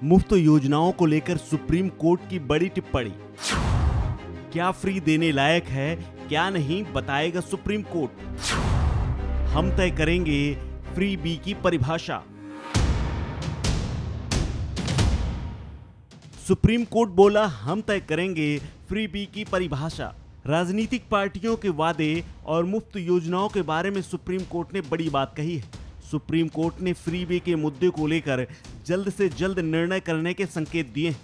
मुफ्त योजनाओं को लेकर सुप्रीम कोर्ट की बड़ी टिप्पणी। क्या फ्री देने लायक है, क्या नहीं, बताएगा सुप्रीम कोर्ट। हम तय करेंगे फ्री बी की परिभाषा। सुप्रीम कोर्ट बोला, हम तय करेंगे फ्री बी की परिभाषा। राजनीतिक पार्टियों के वादे और मुफ्त योजनाओं के बारे में सुप्रीम कोर्ट ने बड़ी बात कही है। सुप्रीम कोर्ट ने फ्री बी के मुद्दे को लेकर जल्द से जल्द निर्णय करने के संकेत दिए हैं।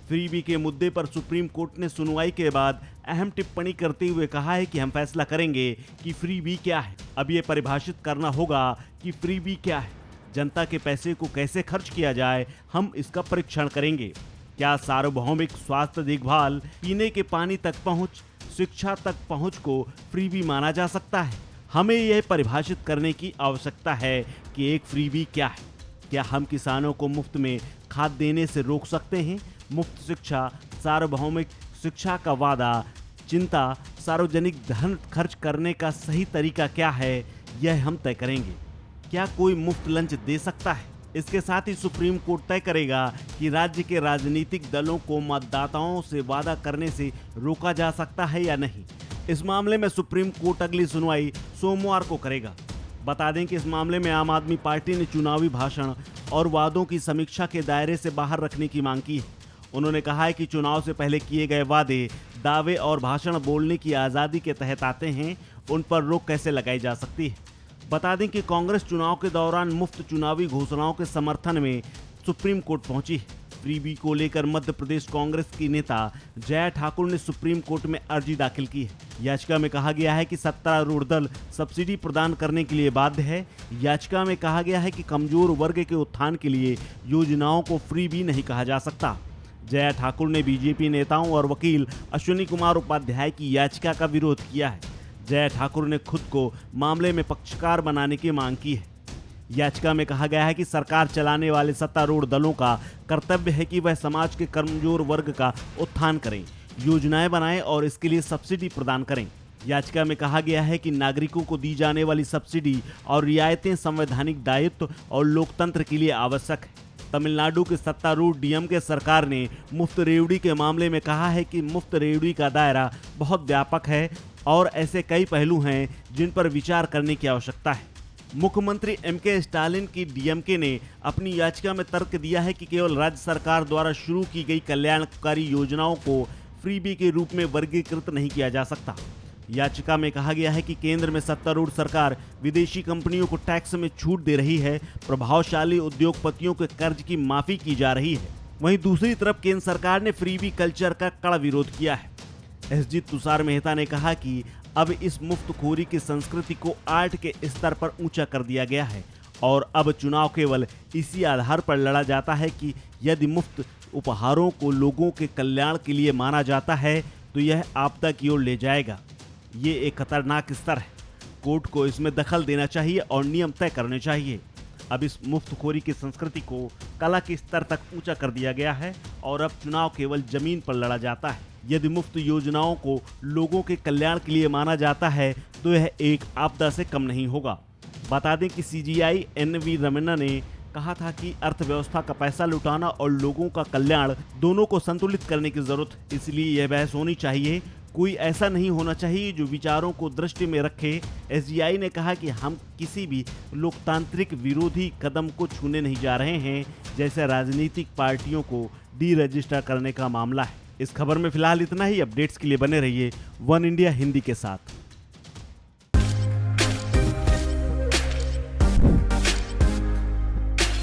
फ्री बी के मुद्दे पर सुप्रीम कोर्ट ने सुनवाई के बाद अहम टिप्पणी करते हुए कहा है कि हम फैसला करेंगे कि फ्री बी क्या है। अब ये परिभाषित करना होगा कि फ्री बी क्या है। जनता के पैसे को कैसे खर्च किया जाए, हम इसका परीक्षण करेंगे। क्या सार्वभौमिक स्वास्थ्य देखभाल, पीने के पानी तक पहुंच, शिक्षा तक पहुंच को फ्री बी माना जा सकता है? हमें यह परिभाषित करने की आवश्यकता है कि एक फ्री बी क्या है। क्या हम किसानों को मुफ्त में खाद देने से रोक सकते हैं? मुफ्त शिक्षा, सार्वभौमिक शिक्षा का वादा, चिंता, सार्वजनिक धन खर्च करने का सही तरीका क्या है, यह हम तय करेंगे। क्या कोई मुफ्त लंच दे सकता है? इसके साथ ही सुप्रीम कोर्ट तय करेगा कि राज्य के राजनीतिक दलों को मतदाताओं से वादा करने से रोका जा सकता है या नहीं। इस मामले में सुप्रीम कोर्ट अगली सुनवाई सोमवार को करेगा। बता दें कि इस मामले में आम आदमी पार्टी ने चुनावी भाषण और वादों की समीक्षा के दायरे से बाहर रखने की मांग की है। उन्होंने कहा है कि चुनाव से पहले किए गए वादे, दावे और भाषण बोलने की आज़ादी के तहत आते हैं, उन पर रोक कैसे लगाई जा सकती है। बता दें कि कांग्रेस चुनाव के दौरान मुफ्त चुनावी घोषणाओं के समर्थन में सुप्रीम कोर्ट पहुंची है। फ्री बी को लेकर मध्य प्रदेश कांग्रेस की नेता जया ठाकुर ने सुप्रीम कोर्ट में अर्जी दाखिल की है। याचिका में कहा गया है कि सत्तारूढ़ दल सब्सिडी प्रदान करने के लिए बाध्य है। याचिका में कहा गया है कि कमजोर वर्ग के उत्थान के लिए योजनाओं को फ्री बी नहीं कहा जा सकता। जया ठाकुर ने बीजेपी नेताओं और वकील अश्विनी कुमार उपाध्याय की याचिका का विरोध किया है। जया ठाकुर ने खुद को मामले में पक्षकार बनाने की मांग की है। याचिका में कहा गया है कि सरकार चलाने वाले सत्तारूढ़ दलों का कर्तव्य है कि वह समाज के कमजोर वर्ग का उत्थान करें, योजनाएं बनाएं और इसके लिए सब्सिडी प्रदान करें। याचिका में कहा गया है कि नागरिकों को दी जाने वाली सब्सिडी और रियायतें संवैधानिक दायित्व और लोकतंत्र के लिए आवश्यक है। तमिलनाडु के सत्तारूढ़ डीएमके सरकार ने मुफ्त रेवड़ी के मामले में कहा है कि मुफ्त रेवड़ी का दायरा बहुत व्यापक है और ऐसे कई पहलू हैं जिन पर विचार करने की आवश्यकता है। मुख्यमंत्री एमके स्टालिन की डीएमके ने अपनी याचिका में तर्क दिया है कि केवल राज्य सरकार द्वारा शुरू की गई कल्याणकारी योजनाओं को फ्री बी के रूप में वर्गीकृत नहीं किया जा सकता। याचिका में कहा गया है कि केंद्र में सत्तारूढ़ सरकार विदेशी कंपनियों को टैक्स में छूट दे रही है, प्रभावशाली उद्योगपतियों के कर्ज की माफी की जा रही है। वहीं दूसरी तरफ केंद्र सरकार ने फ्री बी कल्चर का कड़ा विरोध किया है। एसजी तुषार मेहता ने कहा कि अब इस मुफ्तखोरी की संस्कृति को आर्ट के स्तर पर ऊंचा कर दिया गया है और अब चुनाव केवल इसी आधार पर लड़ा जाता है कि यदि मुफ्त उपहारों को लोगों के कल्याण के लिए माना जाता है तो यह आपदा की ओर ले जाएगा। ये एक खतरनाक स्तर है। कोर्ट को इसमें दखल देना चाहिए और नियम तय करने चाहिए। अब इस मुफ्तखोरी की संस्कृति को कला के स्तर तक ऊंचा कर दिया गया है और अब चुनाव केवल जमीन पर लड़ा जाता है। यदि मुफ्त योजनाओं को लोगों के कल्याण के लिए माना जाता है तो यह एक आपदा से कम नहीं होगा। बता दें कि सीजीआई एनवी रमन्ना ने कहा था कि अर्थव्यवस्था का पैसा लुटाना और लोगों का कल्याण दोनों को संतुलित करने की जरूरत, इसलिए यह बहस होनी चाहिए। कोई ऐसा नहीं होना चाहिए जो विचारों को दृष्टि में रखे। एसजीआई ने कहा कि हम किसी भी लोकतांत्रिक विरोधी कदम को छूने नहीं जा रहे हैं, जैसे राजनीतिक पार्टियों को डी रजिस्टर करने का मामला है। इस खबर में फिलहाल इतना ही। अपडेट्स के लिए बने रहिए वन इंडिया हिंदी के साथ।